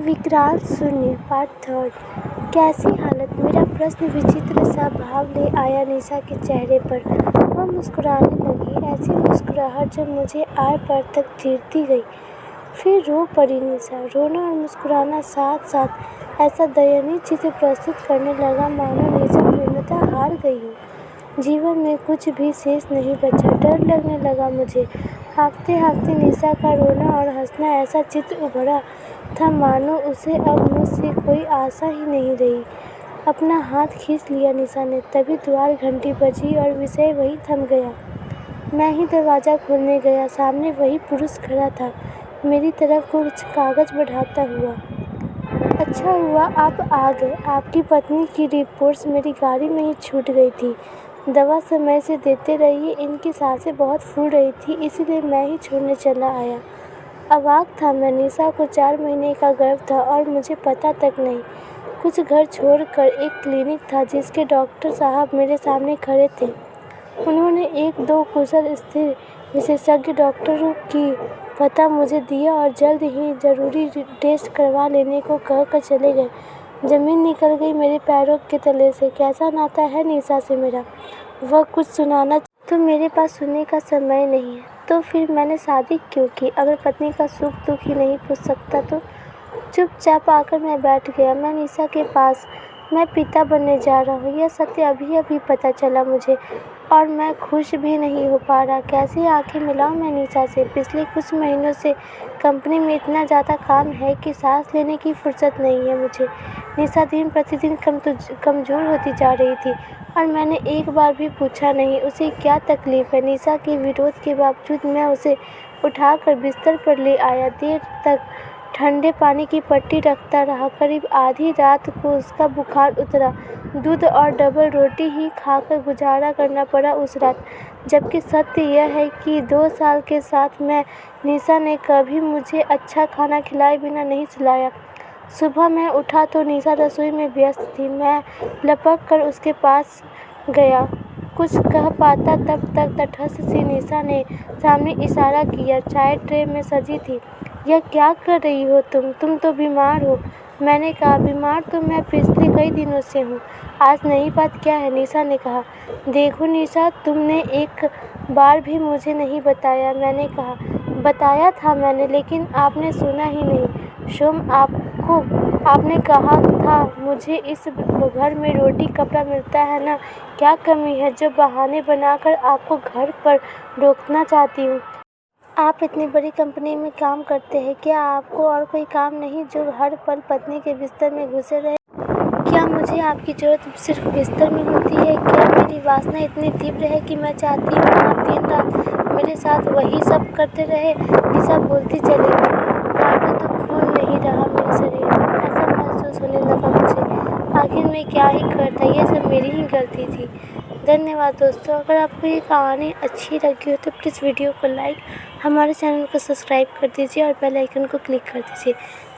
विकराल शून्य part third. कैसी हालत? मेरा प्रश्न विचित्र सा भाव ले आया निशा के चेहरे पर। वह मुस्कुराने लगी, ऐसी मुस्कुराहट जो मुझे आर पार तक चीरती गई। फिर रो पड़ी निशा। रोना और मुस्कुराना साथ साथ ऐसा दयनीय चित्र प्रस्तुत करने लगा मानो निशा पूर्णतः हार गई हो। जीवन में कुछ भी शेष नहीं बचा। डर लगने लगा मुझे। हाँफते हाँफते निशा का रोना और हंसना ऐसा चित्र उभरा था मानो उसे अब मुझसे कोई आशा ही नहीं रही। अपना हाथ खींच लिया निशा ने। तभी द्वार घंटी बजी और विषय वहीं थम गया। मैं ही दरवाज़ा खोलने गया। सामने वही पुरुष खड़ा था, मेरी तरफ कुछ कागज बढ़ाता हुआ। अच्छा हुआ आप आ गए। आपकी पत्नी की रिपोर्ट्स मेरी गाड़ी में ही छूट गई थी। दवा समय से देते रहिए। इनकी सांसें बहुत फूल रही थी, इसीलिए मैं ही छोड़ने चला आया। अवाक था मैं। निशा को 4 महीने का गर्भ था और मुझे पता तक नहीं। कुछ घर छोड़कर एक क्लिनिक था जिसके डॉक्टर साहब मेरे सामने खड़े थे। उन्होंने 1-2 कुशल स्त्री विशेषज्ञ डॉक्टरों की पता मुझे दिया और जल्द ही जरूरी टेस्ट करवा लेने को कहकर चले गए। जमीन निकल गई मेरे पैरों के तले से। कैसा नाता है निशा से मेरा, वह कुछ सुनाना तो मेरे पास सुनने का समय नहीं है। तो फिर मैंने शादी क्यों की, अगर पत्नी का सुख दुख ही नहीं पूछ सकता तो? चुपचाप आकर मैं बैठ गया। मैं निशा के पास। मैं पिता बनने जा रहा हूँ, यह सत्य अभी अभी पता चला मुझे और मैं खुश भी नहीं हो पा रहा। कैसे आंखें मिलाऊं मैं निशा से? पिछले कुछ महीनों से कंपनी में इतना ज़्यादा काम है कि सांस लेने की फुर्सत नहीं है मुझे। निशा दिन प्रतिदिन कमज़ोर होती जा रही थी और मैंने एक बार भी पूछा नहीं उसे क्या तकलीफ़ है। निशा के विरोध के बावजूद मैं उसे उठाकर बिस्तर पर ले आया। देर तक ठंडे पानी की पट्टी रखता रहा। करीब आधी रात को उसका बुखार उतरा। दूध और डबल रोटी ही खाकर गुजारा करना पड़ा उस रात। जबकि सत्य यह है कि 2 साल के साथ में निशा ने कभी मुझे अच्छा खाना खिलाए बिना नहीं सुलाया। सुबह मैं उठा तो निशा रसोई में व्यस्त थी। मैं लपक कर उसके पास गया। कुछ कह पाता तब तक तटस्थ सी निशा ने सामने इशारा किया। चाय ट्रे में सजी थी। यह क्या कर रही हो तुम तो बीमार हो। मैंने कहा बीमार तो मैं पिछले कई दिनों से हूँ। आज नई बात क्या है? निशा ने कहा। देखो निशा, तुमने एक बार भी मुझे नहीं बताया। मैंने कहा बताया था मैंने, लेकिन आपने सुना ही नहीं। शोम, आपने कहा था मुझे इस घर में रोटी कपड़ा मिलता है ना, क्या कमी है जो बहाने बनाकर आपको घर पर रोकना चाहती हूँ। आप इतनी बड़ी कंपनी में काम करते हैं, क्या आपको और कोई काम नहीं जो हर पल पत्नी के बिस्तर में घुसे रहे? क्या मुझे आपकी ज़रूरत सिर्फ बिस्तर में होती है? क्या मेरी वासना इतनी तीव्र है कि मैं चाहती हूँ आप दिन रात मेरे साथ वही सब करते रहे? निशा बोलती चली गई। काटो तो खून नहीं रहा मेरे शरीर में, ऐसा महसूस होने लगा मुझे। आखिर मैं क्या ही करता, यह सब मेरी ही गलती थी। धन्यवाद दोस्तों। अगर आपको ये कहानी अच्छी लगी हो तो प्लीज़ वीडियो को लाइक, हमारे चैनल को सब्सक्राइब कर दीजिए और बेल आइकन को क्लिक कर दीजिए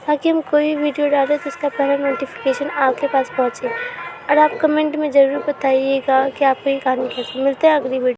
ताकि हम कोई वीडियो डालें तो उसका पहला नोटिफिकेशन आपके पास पहुंचे। और आप कमेंट में ज़रूर बताइएगा कि आपको ये कहानी कैसी। मिलते हैं अगली वीडियो।